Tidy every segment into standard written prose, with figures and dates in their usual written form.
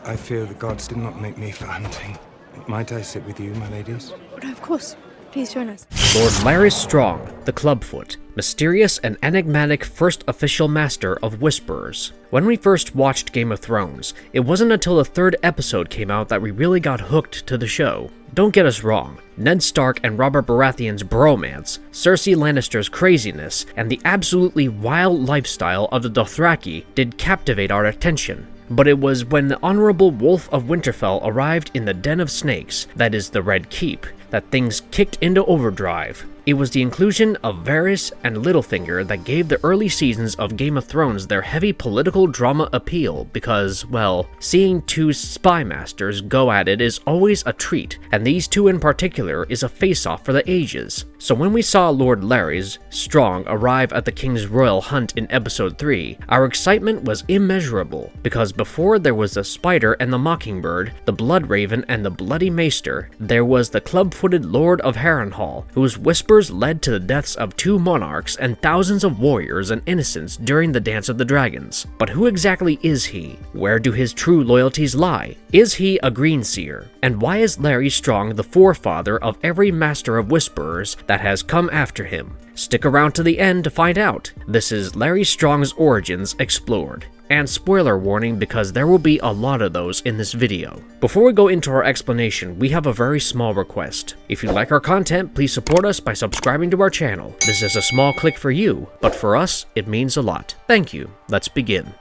I fear the gods did not make me for hunting. Might I sit with you, my ladies? No, of course. Please join us. Lord Larys Strong, the Clubfoot, mysterious and enigmatic first official master of Whisperers. When we first watched Game of Thrones, it wasn't until the third episode came out that we really got hooked to the show. Don't get us wrong, Ned Stark and Robert Baratheon's bromance, Cersei Lannister's craziness, and the absolutely wild lifestyle of the Dothraki did captivate our attention. But it was when the Honorable Wolf of Winterfell arrived in the Den of Snakes, that is the Red Keep, that things kicked into overdrive. It was the inclusion of Varys and Littlefinger that gave the early seasons of Game of Thrones their heavy political drama appeal because, well, seeing two spy masters go at it is always a treat, and these two in particular is a face-off for the ages. So when we saw Lord Larys Strong arrive at the King's Royal Hunt in Episode 3, our excitement was immeasurable, because before there was the Spider and the Mockingbird, the Blood Raven and the Bloody Maester, there was the club-footed Lord of Harrenhal, whose whispers led to the deaths of 2 monarchs and thousands of warriors and innocents during the Dance of the Dragons. But who exactly is he? Where do his true loyalties lie? Is he a Greenseer? And why is Larys Strong the forefather of every Master of Whisperers that has come after him? Stick around to the end to find out. This is Larys Strong's origins explored. And spoiler warning, because there will be a lot of those in this video. Before we go into our explanation, we have a very small request. If you like our content, please support us by subscribing to our channel. This is a small click for you, but for us, it means a lot. Thank you. Let's begin.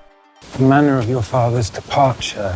The manner of your father's departure.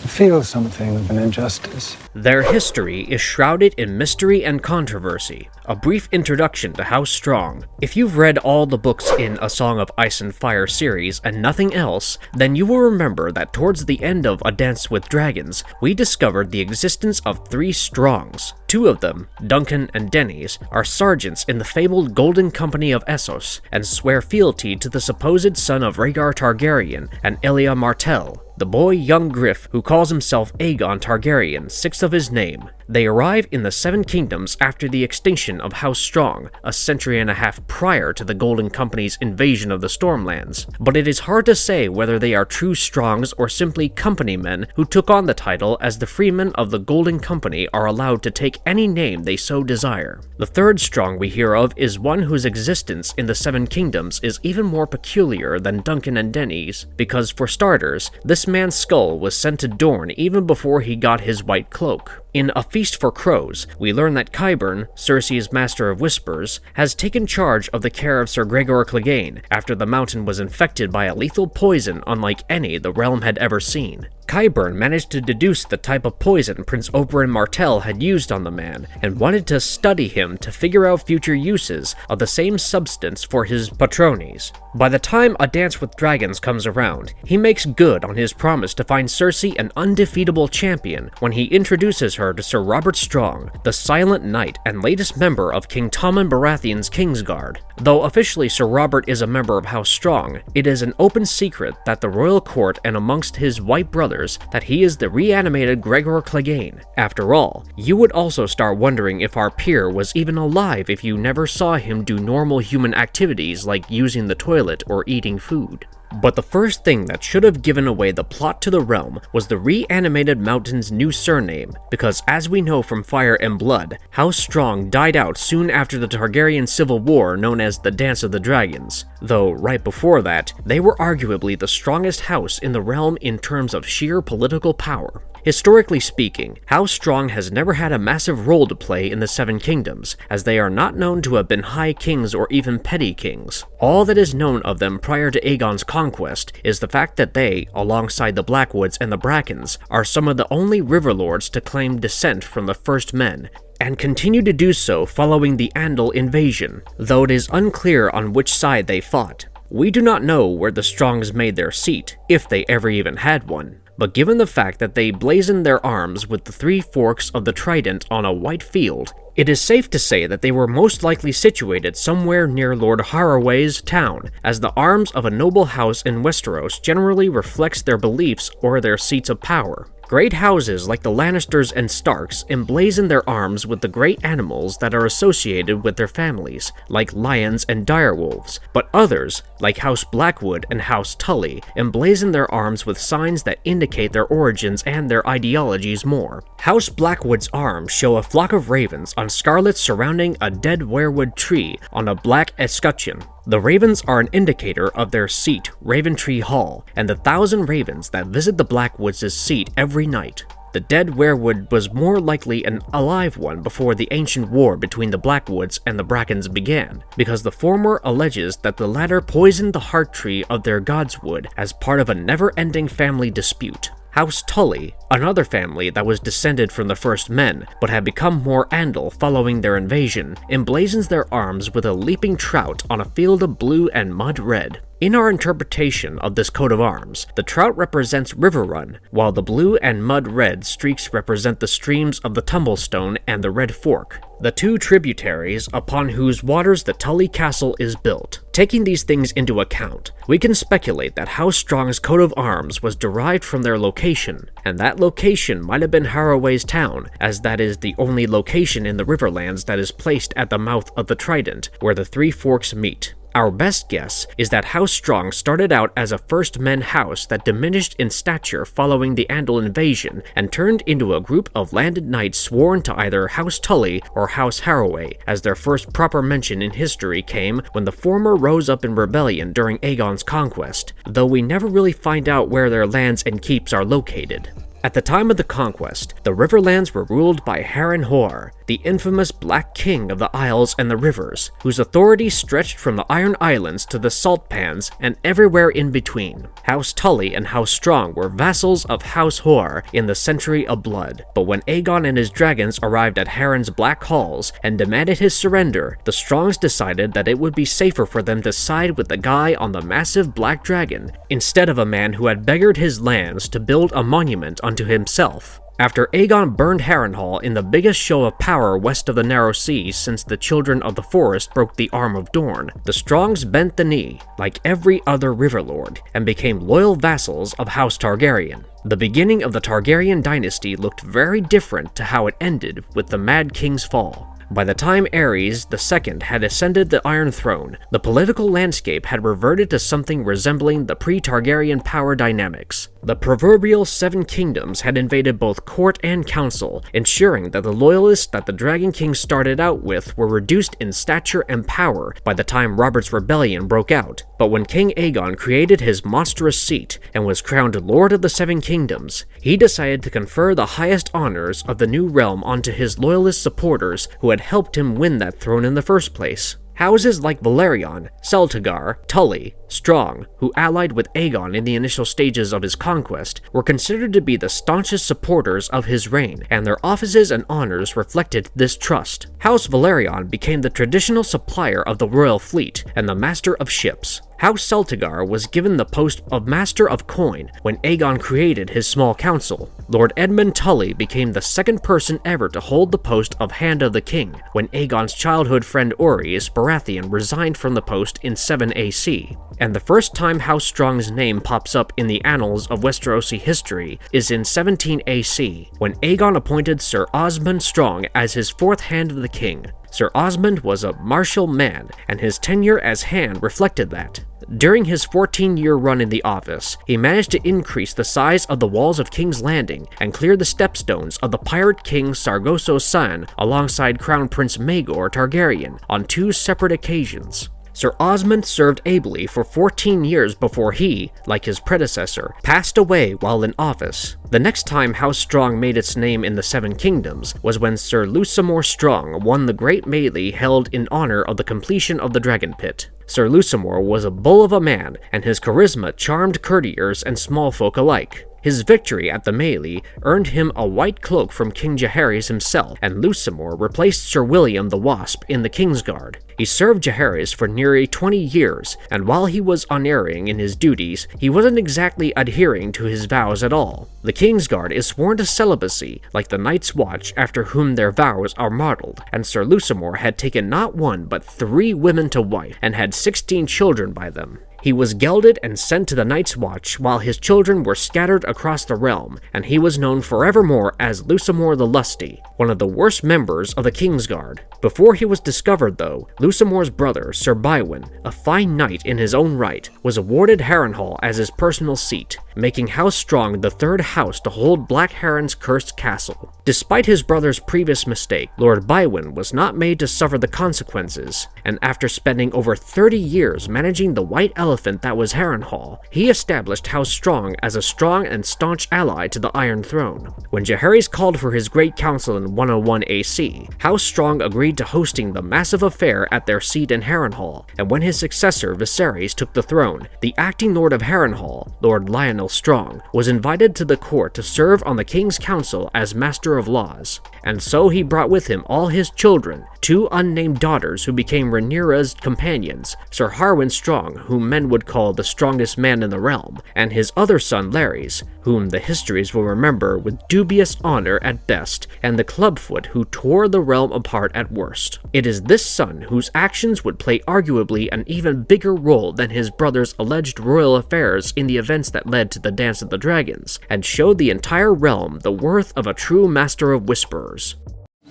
I feel something of an injustice. Their history is shrouded in mystery and controversy. A brief introduction to House Strong. If you've read all the books in A Song of Ice and Fire series and nothing else, then you will remember that towards the end of A Dance with Dragons, we discovered the existence of 3 Strongs. 2 of them, Duncan and Denys, are sergeants in the fabled Golden Company of Essos and swear fealty to the supposed son of Rhaegar Targaryen and Elia Martell, the boy young Griff who calls himself Aegon Targaryen, 6th of his name. They arrive in the 7 Kingdoms after the extinction of House Strong, a century and a half prior to the Golden Company's invasion of the Stormlands. But it is hard to say whether they are true Strongs or simply company men who took on the title, as the freemen of the Golden Company are allowed to take any name they so desire. The 3rd Strong we hear of is one whose existence in the 7 Kingdoms is even more peculiar than Duncan and Denys, because for starters, this man's skull was sent to Dorne even before he got his white cloak. In A Feast for Crows, we learn that Qyburn, Cersei's Master of Whispers, has taken charge of the care of Sir Gregor Clegane after the mountain was infected by a lethal poison unlike any the realm had ever seen. Qyburn managed to deduce the type of poison Prince Oberyn Martell had used on the man, and wanted to study him to figure out future uses of the same substance for his patronies. By the time A Dance with Dragons comes around, he makes good on his promise to find Cersei an undefeatable champion when he introduces her to Sir Robert Strong, the Silent Knight and latest member of King Tommen Baratheon's Kingsguard. Though officially Sir Robert is a member of House Strong, it is an open secret that the royal court and amongst his white brothers that he is the reanimated Gregor Clegane. After all, you would also start wondering if our peer was even alive if you never saw him do normal human activities like using the toilet or eating food. But the first thing that should have given away the plot to the realm was the reanimated mountain's new surname, because as we know from Fire and Blood, House Strong died out soon after the Targaryen civil war known as the Dance of the Dragons, though right before that, they were arguably the strongest house in the realm in terms of sheer political power. Historically speaking, House Strong has never had a massive role to play in the 7 Kingdoms, as they are not known to have been high kings or even petty kings. All that is known of them prior to Aegon's conquest is the fact that they, alongside the Blackwoods and the Brackens, are some of the only riverlords to claim descent from the First Men, and continue to do so following the Andal invasion, though it is unclear on which side they fought. We do not know where the Strongs made their seat, if they ever even had one. But given the fact that they blazoned their arms with the 3 forks of the trident on a white field, it is safe to say that they were most likely situated somewhere near Lord Harroway's town, as the arms of a noble house in Westeros generally reflects their beliefs or their seats of power. Great houses like the Lannisters and Starks emblazon their arms with the great animals that are associated with their families, like lions and direwolves, but others, like House Blackwood and House Tully, emblazon their arms with signs that indicate their origins and their ideologies more. House Blackwood's arms show a flock of ravens on scarlet surrounding a dead weirwood tree on a black escutcheon. The ravens are an indicator of their seat, Raventree Hall, and the 1,000 ravens that visit the Blackwoods' seat every night. The dead weirwood was more likely an alive one before the ancient war between the Blackwoods and the Brackens began, because the former alleges that the latter poisoned the heart tree of their godswood as part of a never-ending family dispute. House Tully, another family that was descended from the First Men, but had become more Andal following their invasion, emblazons their arms with a leaping trout on a field of blue and mud red. In our interpretation of this coat of arms, the trout represents Riverrun, while the blue and mud red streaks represent the streams of the Tumblestone and the Red Fork, the two tributaries upon whose waters the Tully Castle is built. Taking these things into account, we can speculate that House Strong's coat of arms was derived from their location, and that location might have been Harroway's town, as that is the only location in the Riverlands that is placed at the mouth of the Trident, where the three forks meet. Our best guess is that House Strong started out as a First Men house that diminished in stature following the Andal invasion and turned into a group of landed knights sworn to either House Tully or House Harroway, as their first proper mention in history came when the former rose up in rebellion during Aegon's conquest, though we never really find out where their lands and keeps are located. At the time of the conquest, the Riverlands were ruled by Harrenhal, the infamous Black King of the Isles and the Rivers, whose authority stretched from the Iron Islands to the Salt Pans and everywhere in between. House Tully and House Strong were vassals of House Hoare in the Century of Blood, but when Aegon and his dragons arrived at Harren's Black Halls and demanded his surrender, the Strongs decided that it would be safer for them to side with the guy on the massive black dragon, instead of a man who had beggared his lands to build a monument unto himself. After Aegon burned Harrenhal in the biggest show of power west of the Narrow Seas since the Children of the Forest broke the Arm of Dorne, the Strongs bent the knee, like every other Riverlord, and became loyal vassals of House Targaryen. The beginning of the Targaryen dynasty looked very different to how it ended with the Mad King's fall. By the time Aerys II had ascended the Iron Throne, the political landscape had reverted to something resembling the pre-Targaryen power dynamics. The proverbial Seven Kingdoms had invaded both court and council, ensuring that the loyalists that the Dragon King started out with were reduced in stature and power by the time Robert's Rebellion broke out. But when King Aegon created his monstrous seat and was crowned Lord of the Seven Kingdoms, he decided to confer the highest honors of the new realm onto his loyalist supporters who had helped him win that throne in the first place. Houses like Velaryon, Celtigar, Tully, Strong, who allied with Aegon in the initial stages of his conquest, were considered to be the staunchest supporters of his reign, and their offices and honors reflected this trust. House Velaryon became the traditional supplier of the royal fleet and the master of ships. House Celtigar was given the post of Master of Coin when Aegon created his small council. Lord Edmund Tully became the second person ever to hold the post of Hand of the King when Aegon's childhood friend Orys Baratheon resigned from the post in 7 AC. And the first time House Strong's name pops up in the annals of Westerosi history is in 17 AC, when Aegon appointed Sir Osmond Strong as his fourth Hand of the King. Sir Osmond was a martial man, and his tenure as Hand reflected that. During his 14-year run in the office, he managed to increase the size of the walls of King's Landing and clear the stepstones of the Pirate King Sargoso San alongside Crown Prince Maegor Targaryen on 2 separate occasions. Sir Osmond served ably for 14 years before he, like his predecessor, passed away while in office. The next time House Strong made its name in the Seven Kingdoms was when Sir Lusamore Strong won the great melee held in honor of the completion of the Dragon Pit. Sir Lusamore was a bull of a man, and his charisma charmed courtiers and small folk alike. His victory at the melee earned him a white cloak from King Jaehaerys himself, and Lusamore replaced Sir William the Wasp in the Kingsguard. He served Jaehaerys for nearly 20 years, and while he was unerring in his duties, he wasn't exactly adhering to his vows at all. The Kingsguard is sworn to celibacy, like the Night's Watch after whom their vows are modeled, and Sir Lusamore had taken not one but 3 women to wife, and had 16 children by them. He was gelded and sent to the Night's Watch while his children were scattered across the realm, and he was known forevermore as Lusamore the Lusty, one of the worst members of the Kingsguard. Before he was discovered, though, Lusamore's brother, Sir Bywin, a fine knight in his own right, was awarded Harrenhal as his personal seat, making House Strong the third house to hold Black Heron's cursed castle. Despite his brother's previous mistake, Lord Bywin was not made to suffer the consequences, and after spending over 30 years managing the white elephant that was Harrenhal, he established House Strong as a strong and staunch ally to the Iron Throne. When Jaehaerys called for his Great Council in 101 AC, House Strong agreed to hosting the massive affair at their seat in Harrenhal, and when his successor Viserys took the throne, the acting Lord of Harrenhal, Lord Lionel Strong, was invited to the court to serve on the King's Council as Master of Laws, and so he brought with him all his children, 2 unnamed daughters who became Rhaenyra's companions, Sir Harwin Strong, whom men would call the strongest man in the realm, and his other son Larys, whom the histories will remember with dubious honor at best, and the Clubfoot who tore the realm apart at worst. It is this son whose actions would play arguably an even bigger role than his brother's alleged royal affairs in the events that led to the Dance of the Dragons, and showed the entire realm the worth of a true master of whisperers.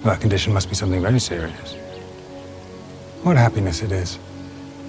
That condition must be something very serious. What happiness it is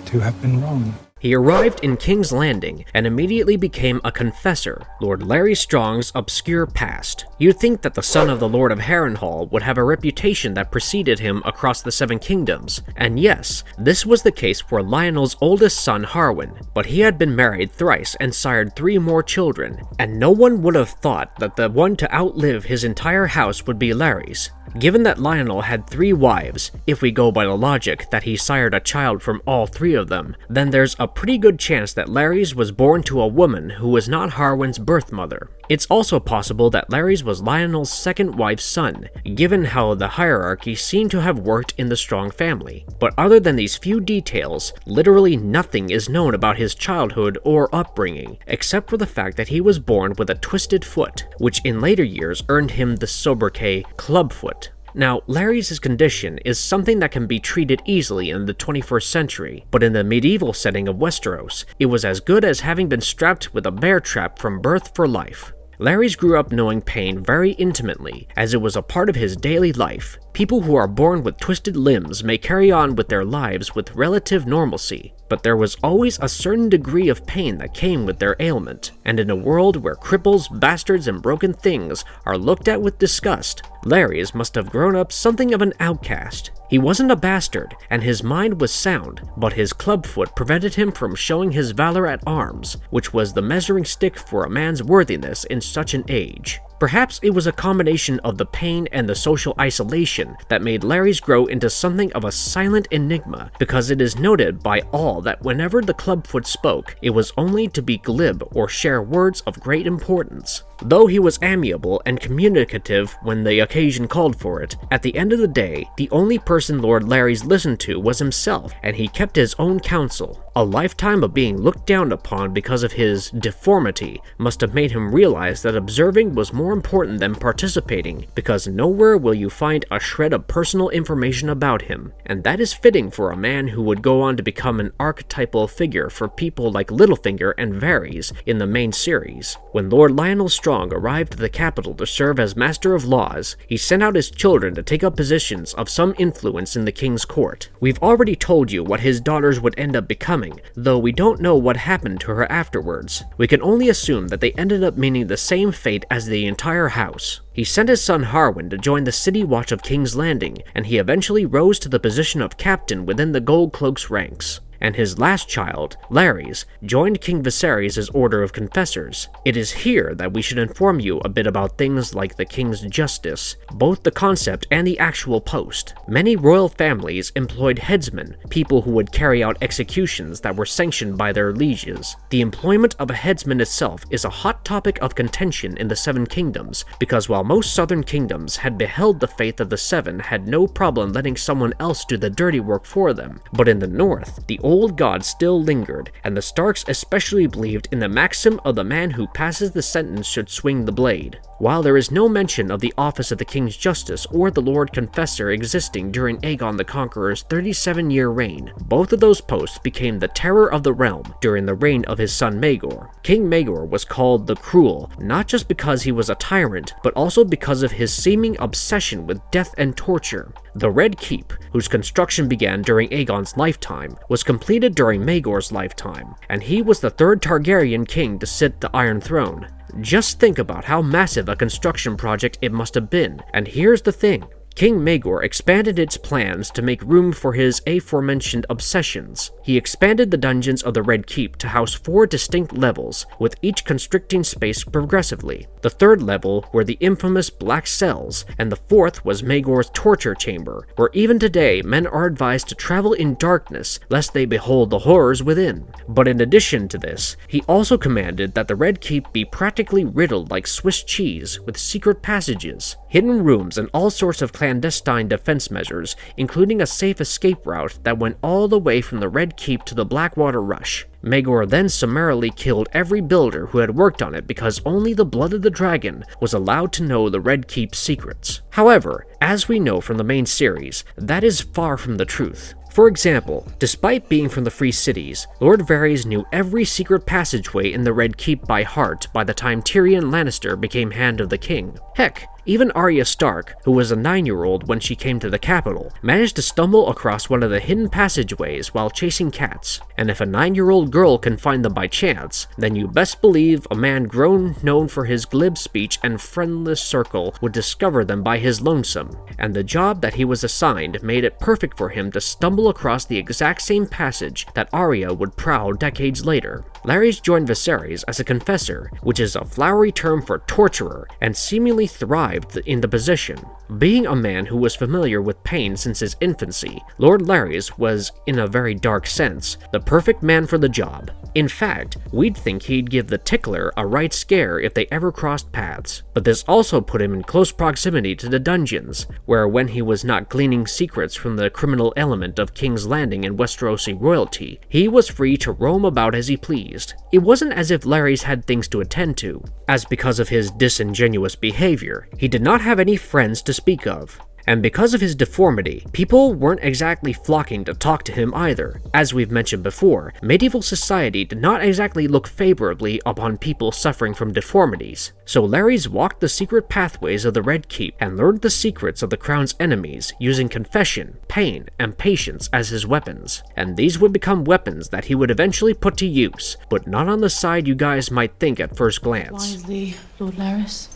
to have been wrong. He arrived in King's Landing and immediately became a confessor, Lord Larry Strong's obscure past. You'd think that the son of the Lord of Harrenhal would have a reputation that preceded him across the Seven Kingdoms, and yes, this was the case for Lionel's oldest son Harwin, but he had been married thrice and sired 3 more children, and no one would have thought that the one to outlive his entire house would be Larys. Given that Lionel had 3 wives, if we go by the logic that he sired a child from all 3 of them, then there's a pretty good chance that Larys was born to a woman who was not Harwin's birth mother. It's also possible that Larys was Lionel's second wife's son, given how the hierarchy seemed to have worked in the Strong family. But other than these few details, literally nothing is known about his childhood or upbringing, except for the fact that he was born with a twisted foot, which in later years earned him the sobriquet Clubfoot. Now, Larys' condition is something that can be treated easily in the 21st century, but in the medieval setting of Westeros, it was as good as having been strapped with a bear trap from birth for life. Larys grew up knowing pain very intimately, as it was a part of his daily life. People who are born with twisted limbs may carry on with their lives with relative normalcy, but there was always a certain degree of pain that came with their ailment, and in a world where cripples, bastards, and broken things are looked at with disgust, Larys must have grown up something of an outcast. He wasn't a bastard, and his mind was sound, but his clubfoot prevented him from showing his valor at arms, which was the measuring stick for a man's worthiness in such an age. Perhaps it was a combination of the pain and the social isolation that made Larys grow into something of a silent enigma, because it is noted by all that whenever the Clubfoot spoke, it was only to be glib or share words of great importance. Though he was amiable and communicative when the occasion called for it, at the end of the day, the only person Lord Larys listened to was himself, and he kept his own counsel. A lifetime of being looked down upon because of his deformity must have made him realize that observing was more important than participating, because nowhere will you find a shred of personal information about him, and that is fitting for a man who would go on to become an archetypal figure for people like Littlefinger and Varys in the main series. When Lord Lionel Strong arrived at the capital to serve as Master of Laws, he sent out his children to take up positions of some influence in the king's court. We've already told you what his daughters would end up becoming, though we don't know what happened to her afterwards. We can only assume that they ended up meaning the same fate as the entire house. He sent his son Harwin to join the city watch of King's Landing, and he eventually rose to the position of captain within the Gold Cloak's ranks. And his last child, Larys, joined King Viserys' Order of Confessors. It is here that we should inform you a bit about things like the King's Justice, both the concept and the actual post. Many royal families employed headsmen, people who would carry out executions that were sanctioned by their lieges. The employment of a headsman itself is a hot topic of contention in the Seven Kingdoms, because while most southern kingdoms had beheld the fate of the Seven had no problem letting someone else do the dirty work for them, but in the north, the old old gods still lingered, and the Starks especially believed in the maxim of the man who passes the sentence should swing the blade. While there is no mention of the office of the King's Justice or the Lord Confessor existing during Aegon the Conqueror's 37-year reign, both of those posts became the terror of the realm during the reign of his son Maegor. King Maegor was called the Cruel, not just because he was a tyrant, but also because of his seeming obsession with death and torture. The Red Keep, whose construction began during Aegon's lifetime, was completed during Maegor's lifetime, and he was the third Targaryen king to sit the Iron Throne. Just think about how massive a construction project it must have been, and here's the thing. King Maegor expanded its plans to make room for his aforementioned obsessions. He expanded the dungeons of the Red Keep to house 4 distinct levels, with each constricting space progressively. The 3rd level were the infamous Black Cells, and the 4th was Maegor's torture chamber, where even today men are advised to travel in darkness lest they behold the horrors within. But in addition to this, he also commanded that the Red Keep be practically riddled like Swiss cheese with secret passages, hidden rooms, and all sorts of clandestine defense measures, including a safe escape route that went all the way from the Red Keep to the Blackwater Rush. Maegor then summarily killed every builder who had worked on it because only the blood of the dragon was allowed to know the Red Keep's secrets. However, as we know from the main series, that is far from the truth. For example, despite being from the Free Cities, Lord Varys knew every secret passageway in the Red Keep by heart by the time Tyrion Lannister became Hand of the King. Heck, even Arya Stark, who was a 9-year-old when she came to the capital, managed to stumble across one of the hidden passageways while chasing cats. And if a 9-year-old girl can find them by chance, then you best believe a man grown known for his glib speech and friendless circle would discover them by his lonesome. And the job that he was assigned made it perfect for him to stumble across the exact same passage that Arya would prowl decades later. Larys joined Viserys as a confessor, which is a flowery term for torturer, and seemingly thrived in the position. Being a man who was familiar with pain since his infancy, Lord Larys was, in a very dark sense, the perfect man for the job. In fact, we'd think he'd give the tickler a right scare if they ever crossed paths. But this also put him in close proximity to the dungeons, where when he was not gleaning secrets from the criminal element of King's Landing and Westerosi royalty, he was free to roam about as he pleased. It wasn't as if Larys had things to attend to, as because of his disingenuous behavior, he did not have any friends to speak of. And because of his deformity, people weren't exactly flocking to talk to him either. As we've mentioned before, medieval society did not exactly look favorably upon people suffering from deformities. So Larys walked the secret pathways of the Red Keep and learned the secrets of the Crown's enemies using confession, pain, and patience as his weapons. And these would become weapons that he would eventually put to use, but not on the side you guys might think at first glance. Wisely, Lord Larys.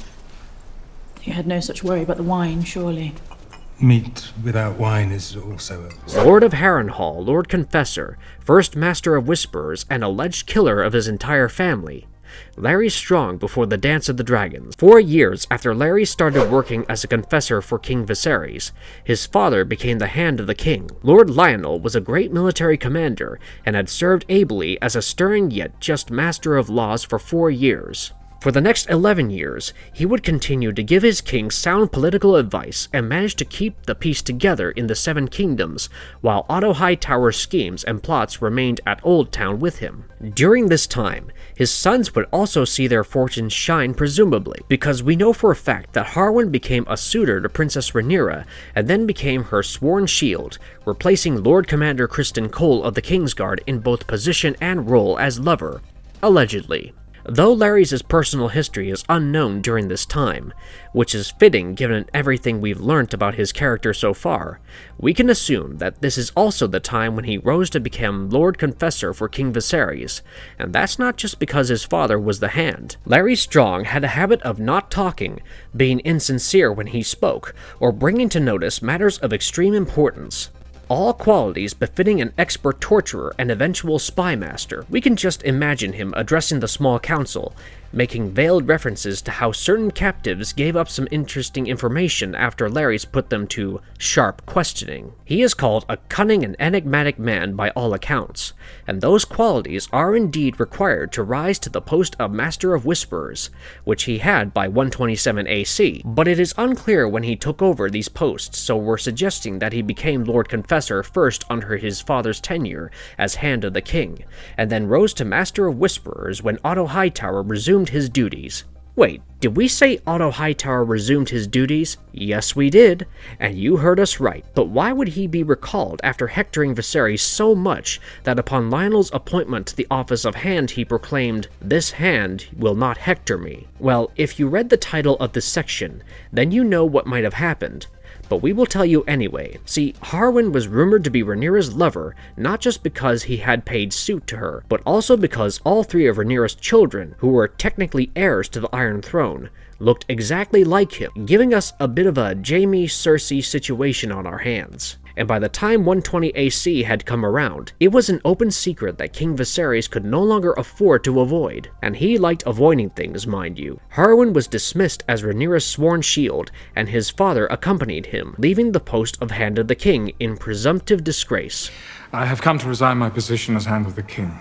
You had no such worry about the wine, surely. Meat without wine is also a... Lord of Harrenhal, Lord Confessor, first Master of Whisperers, and alleged killer of his entire family. Larys Strong before the Dance of the Dragons. 4 years after Larys started working as a confessor for King Viserys, his father became the Hand of the King. Lord Lionel was a great military commander and had served ably as a stern yet just master of laws for 4 years. For the next 11 years, he would continue to give his king sound political advice and manage to keep the peace together in the Seven Kingdoms, while Otto Hightower's schemes and plots remained at Old Town with him. During this time, his sons would also see their fortunes shine presumably, because we know for a fact that Harwin became a suitor to Princess Rhaenyra and then became her sworn shield, replacing Lord Commander Criston Cole of the Kingsguard in both position and role as lover, allegedly. Though Larys' personal history is unknown during this time, which is fitting given everything we've learnt about his character so far, we can assume that this is also the time when he rose to become Lord Confessor for King Viserys, and that's not just because his father was the Hand. Larys Strong had a habit of not talking, being insincere when he spoke, or bringing to notice matters of extreme importance. All qualities befitting an expert torturer and eventual spy master. We can just imagine him addressing the small council, making veiled references to how certain captives gave up some interesting information after Larys put them to sharp questioning. He is called a cunning and enigmatic man by all accounts, and those qualities are indeed required to rise to the post of Master of Whisperers, which he had by 127 AC, but it is unclear when he took over these posts, so we're suggesting that he became Lord Confessor first under his father's tenure as Hand of the King, and then rose to Master of Whisperers when Otto Hightower resumed his duties. Wait, did we say Otto Hightower resumed his duties? Yes, we did, and you heard us right. But why would he be recalled after hectoring Viserys so much that upon Lionel's appointment to the office of Hand he proclaimed, "This hand will not hector me"? Well, if you read the title of this section, then you know what might have happened. But we will tell you anyway. See, Harwin was rumored to be Rhaenyra's lover, not just because he had paid suit to her, but also because all three of Rhaenyra's children, who were technically heirs to the Iron Throne, looked exactly like him, giving us a bit of a Jaime-Cersei situation on our hands. And by the time 120 AC had come around, it was an open secret that King Viserys could no longer afford to avoid. And he liked avoiding things, mind you. Harwin was dismissed as Rhaenyra's sworn shield, and his father accompanied him, leaving the post of Hand of the King in presumptive disgrace. I have come to resign my position as Hand of the King.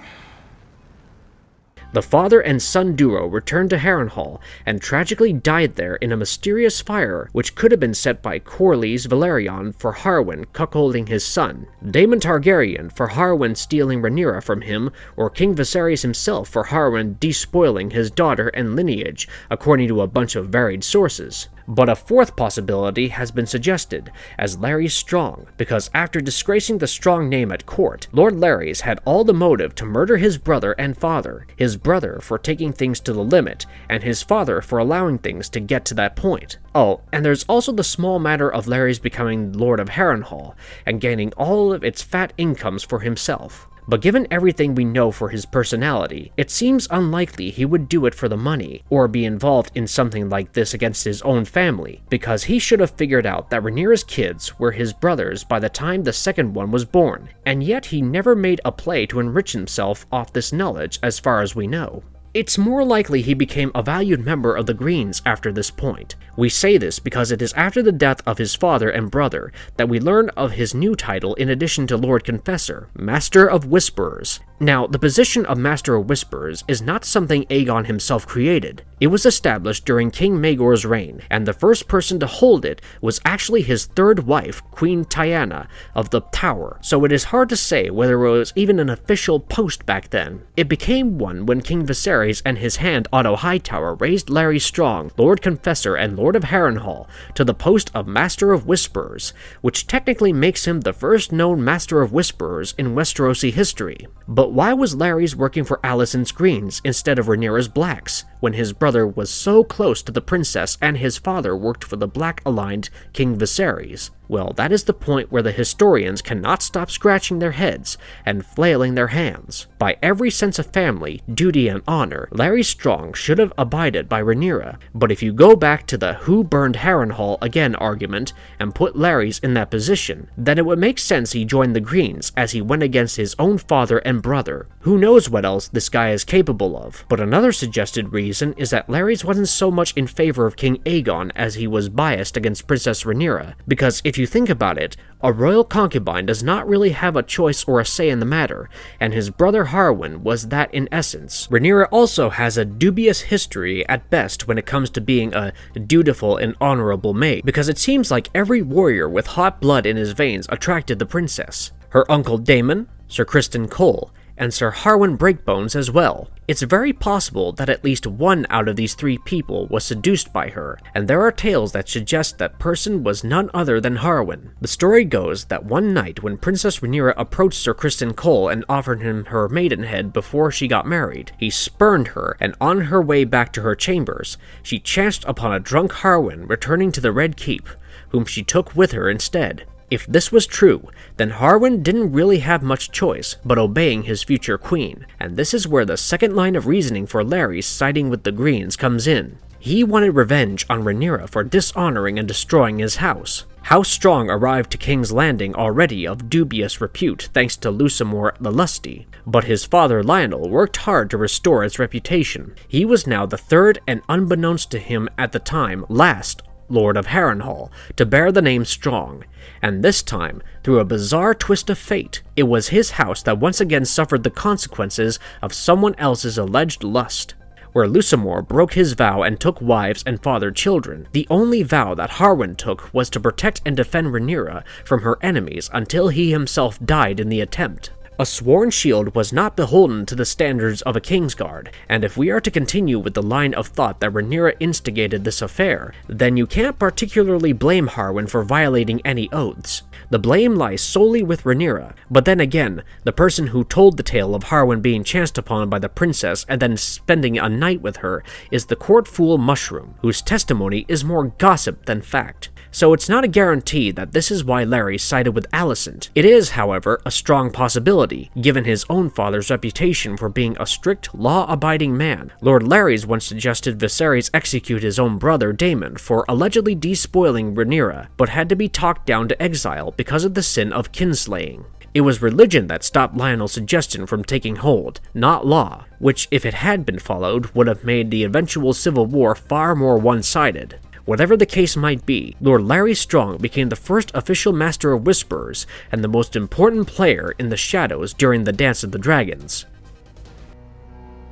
The father and son duo returned to Harrenhal and tragically died there in a mysterious fire which could have been set by Corlys Velaryon for Harwin cuckolding his son, Daemon Targaryen for Harwin stealing Rhaenyra from him, or King Viserys himself for Harwin despoiling his daughter and lineage, according to a bunch of varied sources. But a fourth possibility has been suggested, as Larys Strong, because after disgracing the Strong name at court, Lord Larys had all the motive to murder his brother and father, his brother for taking things to the limit, and his father for allowing things to get to that point. Oh, and there's also the small matter of Larys becoming Lord of Harrenhal, and gaining all of its fat incomes for himself. But given everything we know for his personality, it seems unlikely he would do it for the money, or be involved in something like this against his own family, because he should have figured out that Rhaenyra's kids were his brothers by the time the second one was born, and yet he never made a play to enrich himself off this knowledge as far as we know. It's more likely he became a valued member of the Greens after this point. We say this because it is after the death of his father and brother that we learn of his new title in addition to Lord Confessor, Master of Whisperers. Now, the position of Master of Whisperers is not something Aegon himself created. It was established during King Maegor's reign, and the first person to hold it was actually his third wife, Queen Tyanna of the Tower, so it is hard to say whether it was even an official post back then. It became one when King Viserys and his hand Otto Hightower raised Larys Strong, Lord Confessor and Lord of Harrenhal, to the post of Master of Whisperers, which technically makes him the first known Master of Whisperers in Westerosi history. But why was Larys working for Alicent's Greens instead of Rhaenyra's Blacks, when his brother was so close to the princess and his father worked for the Black-aligned King Viserys? Well, that is the point where the historians cannot stop scratching their heads and flailing their hands. By every sense of family, duty, and honor, Larys Strong should have abided by Rhaenyra, but if you go back to the who burned Harrenhal again argument and put Larys in that position, then it would make sense he joined the Greens as he went against his own father and brother. Who knows what else this guy is capable of? But another suggested reason is that Larys wasn't so much in favor of King Aegon as he was biased against Princess Rhaenyra, because if you think about it, a royal concubine does not really have a choice or a say in the matter, and his brother Harwin was that in essence. Rhaenyra also has a dubious history at best when it comes to being a dutiful and honorable maid, because it seems like every warrior with hot blood in his veins attracted the princess. Her uncle Daemon, Sir Criston Cole, and Sir Harwin Breakbones as well. It's very possible that at least one out of these three people was seduced by her, and there are tales that suggest that person was none other than Harwin. The story goes that one night when Princess Rhaenyra approached Sir Criston Cole and offered him her maidenhead before she got married, he spurned her, and on her way back to her chambers, she chanced upon a drunk Harwin returning to the Red Keep, whom she took with her instead. If this was true, then Harwin didn't really have much choice but obeying his future queen, and this is where the second line of reasoning for Larys siding with the Greens comes in. He wanted revenge on Rhaenyra for dishonoring and destroying his house. House Strong arrived to King's Landing already of dubious repute thanks to Lusamore the Lusty, but his father Lionel worked hard to restore its reputation. He was now the third and, unbeknownst to him at the time, last Lord of Harrenhal to bear the name Strong, and this time, through a bizarre twist of fate, it was his house that once again suffered the consequences of someone else's alleged lust. Where Lusamore broke his vow and took wives and fathered children, the only vow that Harwin took was to protect and defend Rhaenyra from her enemies until he himself died in the attempt. A sworn shield was not beholden to the standards of a Kingsguard, and if we are to continue with the line of thought that Rhaenyra instigated this affair, then you can't particularly blame Harwin for violating any oaths. The blame lies solely with Rhaenyra, but then again, the person who told the tale of Harwin being chanced upon by the princess and then spending a night with her is the court fool Mushroom, whose testimony is more gossip than fact. So it's not a guarantee that this is why Larys sided with Alicent. It is, however, a strong possibility, given his own father's reputation for being a strict, law-abiding man. Lord Larys once suggested Viserys execute his own brother Daemon for allegedly despoiling Rhaenyra, but had to be talked down to exile because of the sin of kinslaying. It was religion that stopped Lionel's suggestion from taking hold, not law, which, if it had been followed, would have made the eventual civil war far more one-sided. Whatever the case might be, Lord Larys Strong became the first official Master of Whisperers and the most important player in the shadows during the Dance of the Dragons.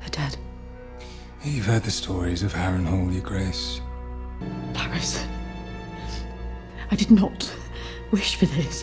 They're dead. You've heard the stories of Harrenhal, Your Grace. Larys, I did not wish for this.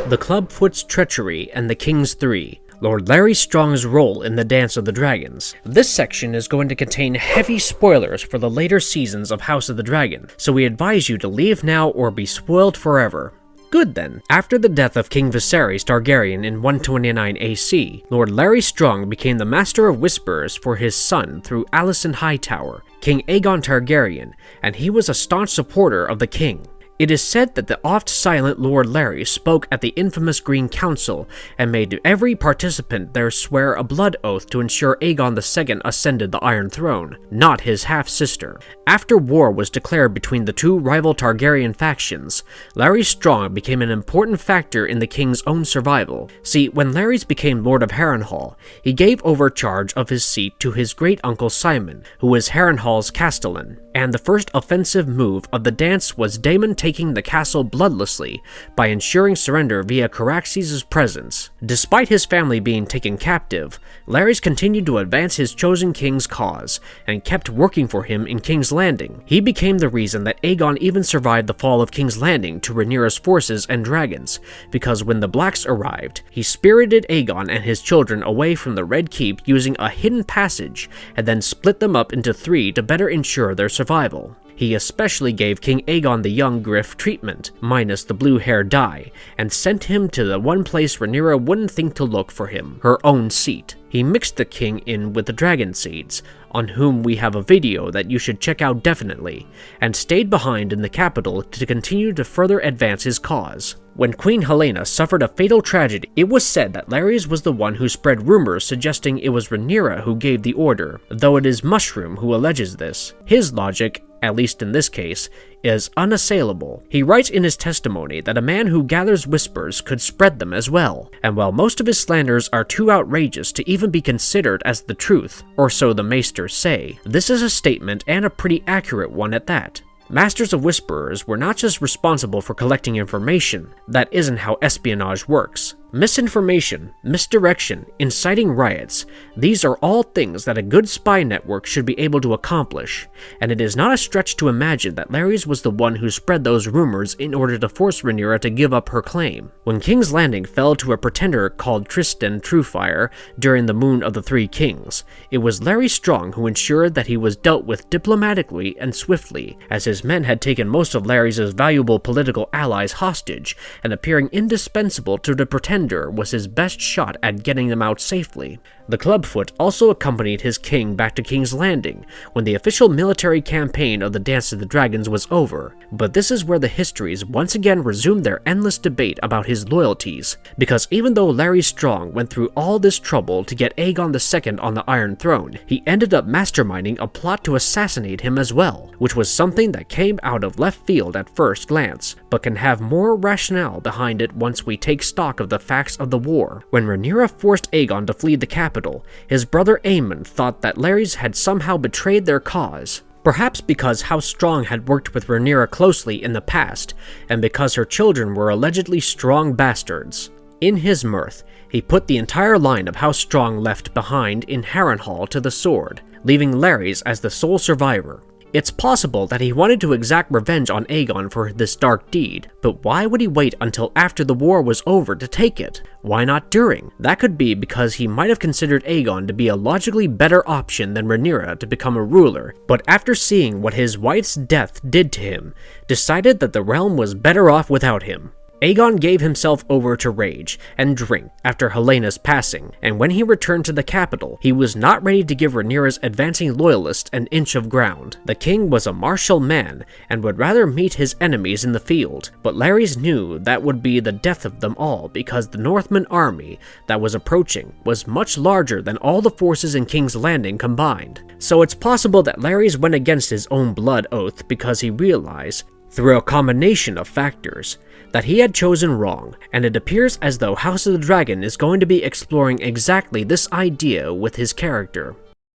The Clubfoot's treachery and the King's Three. Lord Larys Strong's role in the Dance of the Dragons. This section is going to contain heavy spoilers for the later seasons of House of the Dragon, so we advise you to leave now or be spoiled forever. Good then. After the death of King Viserys Targaryen in 129 AC, Lord Larys Strong became the Master of Whisperers for his son through Alicent Hightower, King Aegon Targaryen, and he was a staunch supporter of the king. It is said that the oft-silent Lord Larys spoke at the infamous Green Council and made every participant there swear a blood oath to ensure Aegon II ascended the Iron Throne, not his half-sister. After war was declared between the two rival Targaryen factions, Larys Strong became an important factor in the king's own survival. See, when Larys became Lord of Harrenhal, he gave over charge of his seat to his great-uncle Simon, who was Harrenhal's castellan, and the first offensive move of the dance was Daemon taking the castle bloodlessly by ensuring surrender via Caraxes' presence. Despite his family being taken captive, Larys continued to advance his chosen king's cause, and kept working for him in King's Landing. He became the reason that Aegon even survived the fall of King's Landing to Rhaenyra's forces and dragons, because when the Blacks arrived, he spirited Aegon and his children away from the Red Keep using a hidden passage, and then split them up into 3 to better ensure their survival. He especially gave King Aegon the Young Griff treatment, minus the blue hair dye, and sent him to the one place Rhaenyra wouldn't think to look for him, her own seat. He mixed the king in with the dragon seeds, on whom we have a video that you should check out definitely, and stayed behind in the capital to continue to further advance his cause. When Queen Helaena suffered a fatal tragedy, it was said that Larys was the one who spread rumors suggesting it was Rhaenyra who gave the order, though it is Mushroom who alleges this. His logic, at least in this case, is unassailable. He writes in his testimony that a man who gathers whispers could spread them as well, and while most of his slanders are too outrageous to even be considered as the truth, or so the maesters say, this is a statement and a pretty accurate one at that. Masters of Whisperers were not just responsible for collecting information. That isn't how espionage works. Misinformation, misdirection, inciting riots, these are all things that a good spy network should be able to accomplish, and it is not a stretch to imagine that Larys was the one who spread those rumors in order to force Rhaenyra to give up her claim. When King's Landing fell to a pretender called Tristan Truefire during the Moon of the Three Kings, it was Larys Strong who ensured that he was dealt with diplomatically and swiftly, as his men had taken most of Larys' valuable political allies hostage, and appearing indispensable to the pretender was his best shot at getting them out safely. The Clubfoot also accompanied his king back to King's Landing when the official military campaign of the Dance of the Dragons was over, but this is where the histories once again resumed their endless debate about his loyalties, because even though Larys Strong went through all this trouble to get Aegon II on the Iron Throne, he ended up masterminding a plot to assassinate him as well, which was something that came out of left field at first glance, but can have more rationale behind it once we take stock of the facts of the war. When Rhaenyra forced Aegon to flee the capital, his brother Aemon thought that Larys had somehow betrayed their cause. Perhaps because House Strong had worked with Rhaenyra closely in the past, and because her children were allegedly strong bastards. In his mirth, he put the entire line of House Strong left behind in Harrenhal to the sword, leaving Larys as the sole survivor. It's possible that he wanted to exact revenge on Aegon for this dark deed, but why would he wait until after the war was over to take it? Why not during? That could be because he might have considered Aegon to be a logically better option than Rhaenyra to become a ruler, but after seeing what his wife's death did to him, decided that the realm was better off without him. Aegon gave himself over to rage and drink after Helena's passing, and when he returned to the capital, he was not ready to give Rhaenyra's advancing loyalists an inch of ground. The king was a martial man and would rather meet his enemies in the field, but Larys knew that would be the death of them all because the Northman army that was approaching was much larger than all the forces in King's Landing combined. So it's possible that Larys went against his own blood oath because he realized, through a combination of factors, that he had chosen wrong, and it appears as though House of the Dragon is going to be exploring exactly this idea with his character.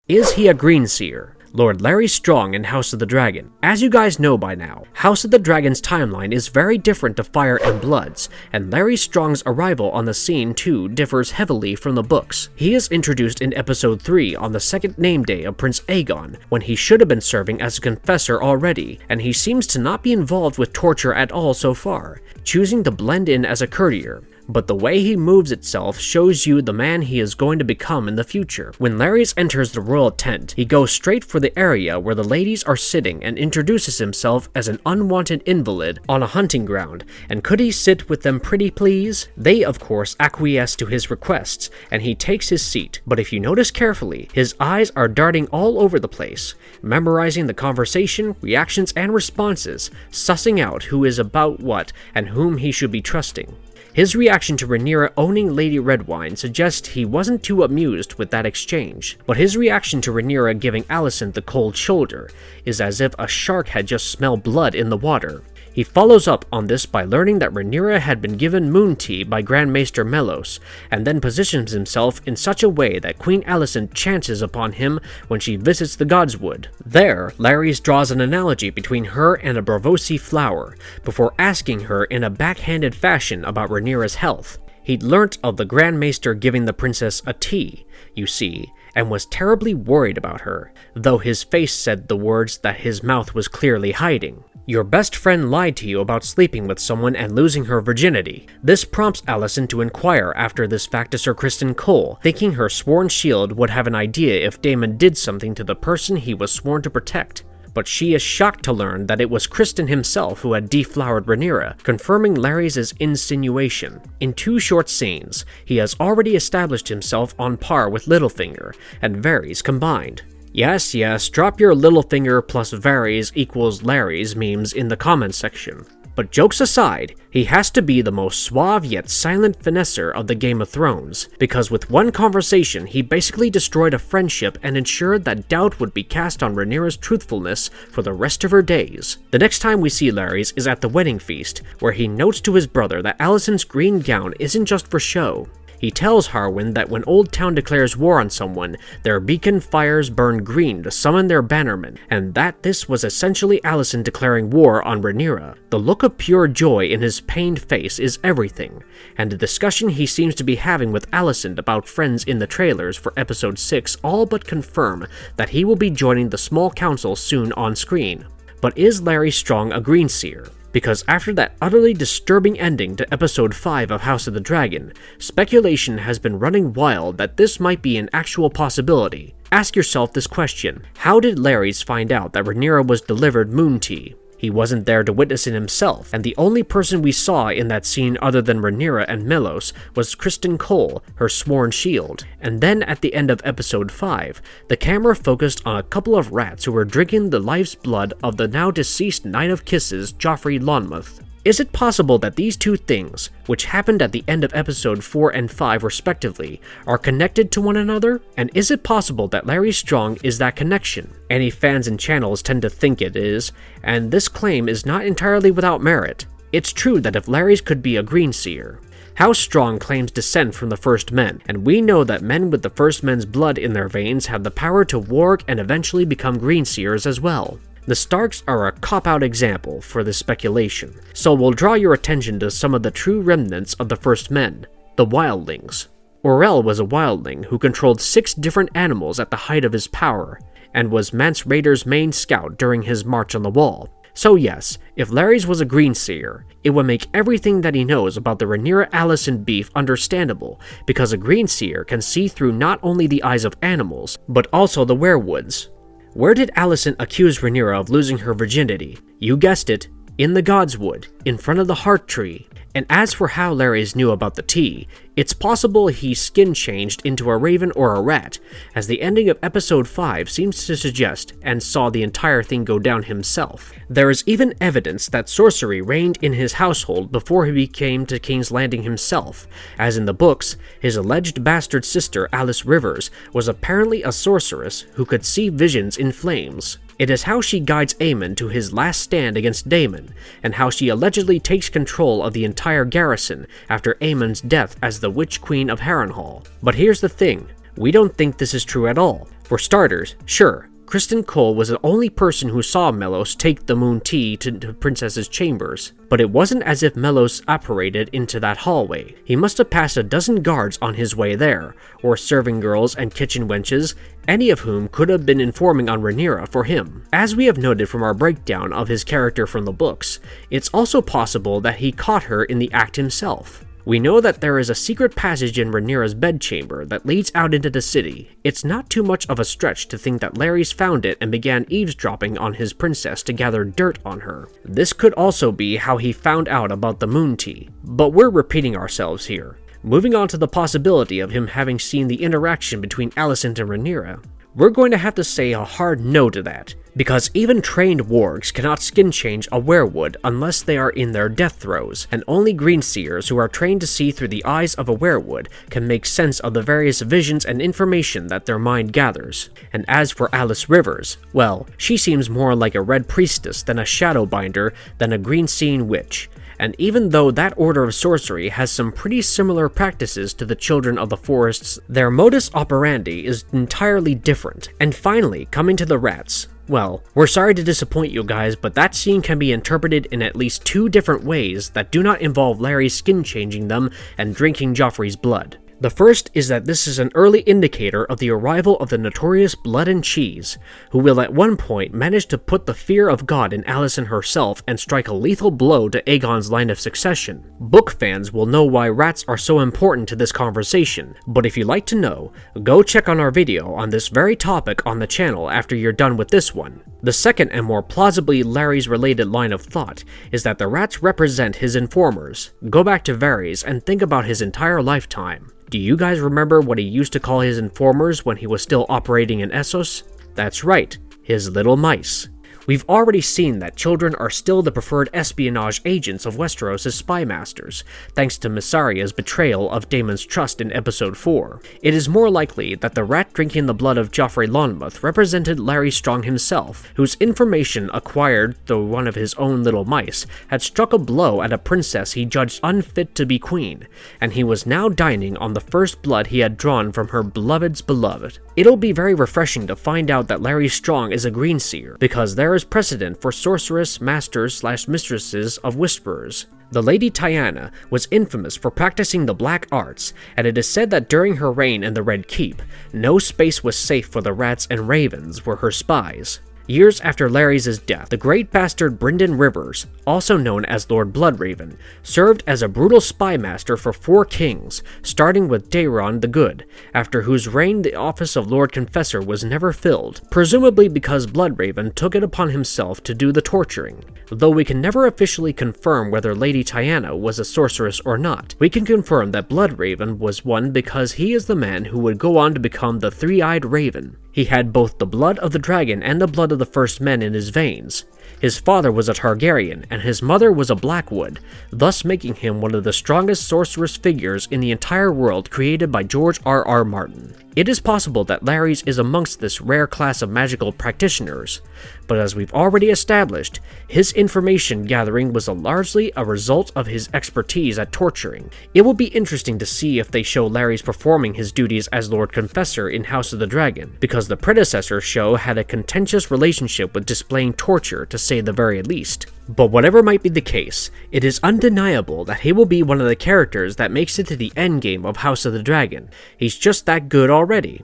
Is he a Greenseer? Lord Larys Strong in House of the Dragon. As you guys know by now, House of the Dragon's timeline is very different to Fire and Blood's, and Larys Strong's arrival on the scene too differs heavily from the books. He is introduced in episode 3 on the second name day of Prince Aegon, when he should have been serving as a confessor already, and he seems to not be involved with torture at all so far, choosing to blend in as a courtier. But the way he moves itself shows you the man he is going to become in the future. When Larys enters the royal tent, he goes straight for the area where the ladies are sitting and introduces himself as an unwanted invalid on a hunting ground, and could he sit with them pretty please? They of course acquiesce to his requests, and he takes his seat, but if you notice carefully, his eyes are darting all over the place, memorizing the conversation, reactions, and responses, sussing out who is about what and whom he should be trusting. His reaction to Rhaenyra owning Lady Redwine suggests he wasn't too amused with that exchange, but his reaction to Rhaenyra giving Alicent the cold shoulder is as if a shark had just smelled blood in the water. He follows up on this by learning that Rhaenyra had been given moon tea by Grand Maester Mellos, and then positions himself in such a way that Queen Alicent chances upon him when she visits the Godswood. There, Larys draws an analogy between her and a Braavosi flower, before asking her in a backhanded fashion about Rhaenyra's health. He'd learnt of the Grand Maester giving the princess a tea, you see, and was terribly worried about her, though his face said the words that his mouth was clearly hiding. Your best friend lied to you about sleeping with someone and losing her virginity. This prompts Alicent to inquire after this fact to Sir Criston Cole, thinking her sworn shield would have an idea if Daemon did something to the person he was sworn to protect. But she is shocked to learn that it was Criston himself who had deflowered Rhaenyra, confirming Larys' insinuation. In 2 short scenes, he has already established himself on par with Littlefinger and Varys combined. Yes, drop your Littlefinger plus Varys equals Larys memes in the comments section. But jokes aside, he has to be the most suave yet silent finesser of the Game of Thrones, because with one conversation he basically destroyed a friendship and ensured that doubt would be cast on Rhaenyra's truthfulness for the rest of her days. The next time we see Larys is at the wedding feast, where he notes to his brother that Alicent's green gown isn't just for show. He tells Harwin that when Old Town declares war on someone, their beacon fires burn green to summon their bannermen, and that this was essentially Alicent declaring war on Rhaenyra. The look of pure joy in his pained face is everything, and the discussion he seems to be having with Alicent about friends in the trailers for episode 6 all but confirm that he will be joining the small council soon on screen. But is Larys Strong a Greenseer? Because after that utterly disturbing ending to episode 5 of House of the Dragon, speculation has been running wild that this might be an actual possibility. Ask yourself this question: how did Larys find out that Rhaenyra was delivered moon tea? He wasn't there to witness it himself, and the only person we saw in that scene other than Rhaenyra and Melos was Criston Cole, her sworn shield. And then at the end of episode 5, the camera focused on a couple of rats who were drinking the life's blood of the now deceased Knight of Kisses, Joffrey Lonmouth. Is it possible that these two things, which happened at the end of episode 4 and 5 respectively, are connected to one another? And is it possible that Larys Strong is that connection? Any fans and channels tend to think it is, and this claim is not entirely without merit. It's true that if Larys could be a Greenseer, House Strong claims descent from the First Men, and we know that men with the First Men's blood in their veins have the power to warg and eventually become Greenseers as well. The Starks are a cop-out example for this speculation, so we'll draw your attention to some of the true remnants of the First Men, the Wildlings. Orell was a Wildling who controlled 6 different animals at the height of his power, and was Mance Rayder's main scout during his march on the Wall. So yes, if Larys was a Greenseer, it would make everything that he knows about the Rhaenyra-Alicent beef understandable, because a Greenseer can see through not only the eyes of animals, but also the werewoods. Where did Alicent accuse Rhaenyra of losing her virginity? You guessed it, in the Godswood, in front of the Heart Tree. And as for how Larys knew about the tea, it's possible he skin changed into a raven or a rat, as the ending of episode 5 seems to suggest, and saw the entire thing go down himself. There is even evidence that sorcery reigned in his household before he became to King's Landing himself, as in the books, his alleged bastard sister Alice Rivers was apparently a sorceress who could see visions in flames. It is how she guides Aemon to his last stand against Daemon, and how she allegedly takes control of the entire garrison after Aemon's death as the Witch Queen of Harrenhal. But here's the thing, we don't think this is true at all. For starters, sure, Criston Cole was the only person who saw Melos take the moon tea to the princess's chambers, but it wasn't as if Melos apparated into that hallway. He must have passed a dozen guards on his way there, or serving girls and kitchen wenches, any of whom could have been informing on Rhaenyra for him. As we have noted from our breakdown of his character from the books, it's also possible that he caught her in the act himself. We know that there is a secret passage in Rhaenyra's bedchamber that leads out into the city. It's not too much of a stretch to think that Larys found it and began eavesdropping on his princess to gather dirt on her. This could also be how he found out about the moon tea, but we're repeating ourselves here. Moving on to the possibility of him having seen the interaction between Alicent and Rhaenyra, we're going to have to say a hard no to that, because even trained wargs cannot skin change a werewood unless they are in their death throes, and only Greenseers who are trained to see through the eyes of a werewood can make sense of the various visions and information that their mind gathers. And as for Alice Rivers, well, she seems more like a red priestess than a shadowbinder than a green-seeing witch. And even though that order of sorcery has some pretty similar practices to the Children of the Forests, their modus operandi is entirely different. And finally, coming to the rats. Well, we're sorry to disappoint you guys, but that scene can be interpreted in at least 2 different ways that do not involve Larry skin changing them and drinking Joffrey's blood. The first is that this is an early indicator of the arrival of the notorious Blood and Cheese, who will at one point manage to put the fear of God in Alicent herself and strike a lethal blow to Aegon's line of succession. Book fans will know why rats are so important to this conversation, but if you'd like to know, go check on our video on this very topic on the channel after you're done with this one. The second and more plausibly Larys related line of thought is that the rats represent his informers. Go back to Varys and think about his entire lifetime. Do you guys remember what he used to call his informers when he was still operating in Essos? That's right, his little mice. We've already seen that children are still the preferred espionage agents of Westeros' spy masters, thanks to Mysaria's betrayal of Daemon's trust in episode 4. It is more likely that the rat drinking the blood of Joffrey Lonmouth represented Larys Strong himself, whose information acquired through one of his own little mice had struck a blow at a princess he judged unfit to be queen, and he was now dining on the first blood he had drawn from her beloved's beloved. It'll be very refreshing to find out that Larys Strong is a Greenseer, because there is precedent for sorceress masters/mistresses of whisperers. The Lady Tyanna was infamous for practicing the black arts, and it is said that during her reign in the Red Keep, no space was safe for the rats and ravens were her spies. Years after Larys' death, the great bastard Brynden Rivers, also known as Lord Bloodraven, served as a brutal spy master for 4 kings, starting with Daeron the Good, after whose reign the office of Lord Confessor was never filled, presumably because Bloodraven took it upon himself to do the torturing. Though we can never officially confirm whether Lady Tyanna was a sorceress or not, we can confirm that Bloodraven was one because he is the man who would go on to become the Three-Eyed Raven. He had both the blood of the dragon and the blood of the first men in his veins. His father was a Targaryen, and his mother was a Blackwood, thus making him one of the strongest sorceress figures in the entire world created by George R.R. Martin. It is possible that Larys is amongst this rare class of magical practitioners, but as we've already established, his information gathering was largely a result of his expertise at torturing. It will be interesting to see if they show Larys performing his duties as Lord Confessor in House of the Dragon, because the predecessor show had a contentious relationship with displaying torture to say the very least. But whatever might be the case, it is undeniable that he will be one of the characters that makes it to the endgame of House of the Dragon. He's just that good already.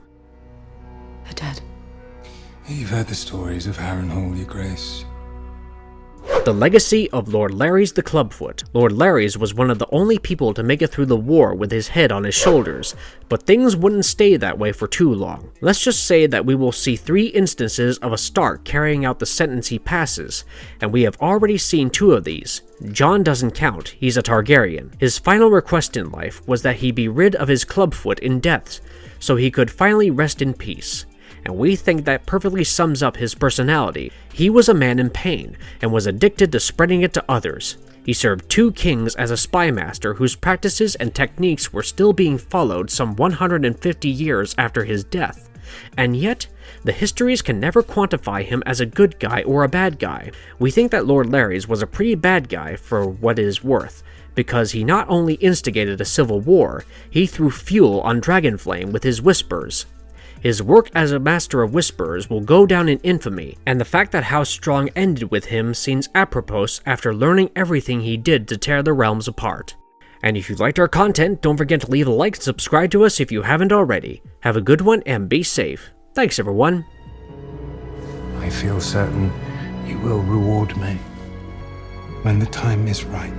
They're dead. You've heard the stories of Harrenhal, Your Grace. The legacy of Lord Larys the Clubfoot. Lord Larys was one of the only people to make it through the war with his head on his shoulders, but things wouldn't stay that way for too long. Let's just say that we will see 3 instances of a Stark carrying out the sentence he passes, and we have already seen 2 of these. Jon doesn't count, he's a Targaryen. His final request in life was that he be rid of his Clubfoot in death, so he could finally rest in peace. And we think that perfectly sums up his personality. He was a man in pain, and was addicted to spreading it to others. He served 2 kings as a spy master whose practices and techniques were still being followed some 150 years after his death. And yet, the histories can never quantify him as a good guy or a bad guy. We think that Lord Larys was a pretty bad guy for what it is worth, because he not only instigated a civil war, he threw fuel on Dragonflame with his whispers. His work as a master of whisperers will go down in infamy, and the fact that House Strong ended with him seems apropos after learning everything he did to tear the realms apart. And if you liked our content, don't forget to leave a like and subscribe to us if you haven't already. Have a good one and be safe. Thanks everyone. I feel certain you will reward me when the time is right.